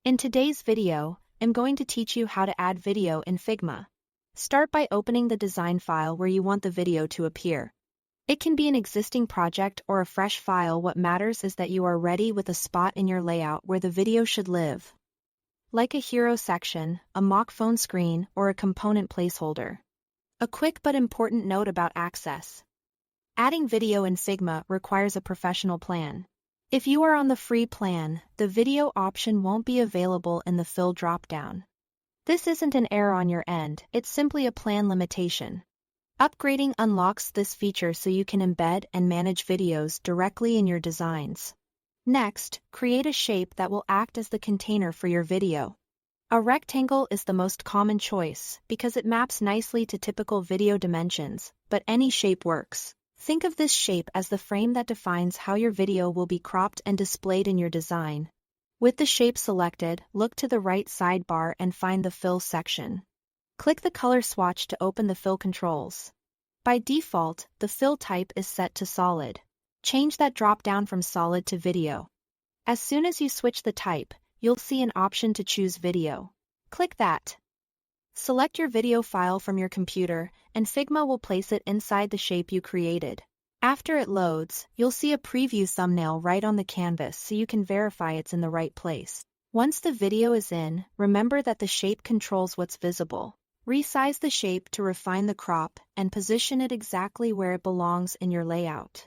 In today's video, I'm going to teach you how to add video in Figma. Start by opening the design file where you want the video to appear. It can be an existing project or a fresh file. What matters is that you are ready with a spot in your layout where the video should live. Like a hero section, a mock phone screen, or a component placeholder. A quick but important note about access. Adding video in Figma requires a professional plan. If you are on the free plan, the video option won't be available in the fill dropdown. This isn't an error on your end, it's simply a plan limitation. Upgrading unlocks this feature so you can embed and manage videos directly in your designs. Next, create a shape that will act as the container for your video. A rectangle is the most common choice because it maps nicely to typical video dimensions, but any shape works. Think of this shape as the frame that defines how your video will be cropped and displayed in your design. With the shape selected, look to the right sidebar and find the Fill section. Click the color swatch to open the fill controls. By default, the fill type is set to solid. Change that drop-down from solid to video. As soon as you switch the type, you'll see an option to choose video. Click that. Select your video file from your computer, and Figma will place it inside the shape you created. After it loads, you'll see a preview thumbnail right on the canvas so you can verify it's in the right place. Once the video is in, remember that the shape controls what's visible. Resize the shape to refine the crop and position it exactly where it belongs in your layout.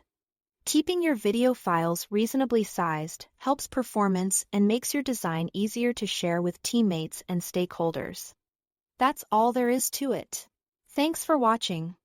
Keeping your video files reasonably sized helps performance and makes your design easier to share with teammates and stakeholders. That's all there is to it. Thanks for watching.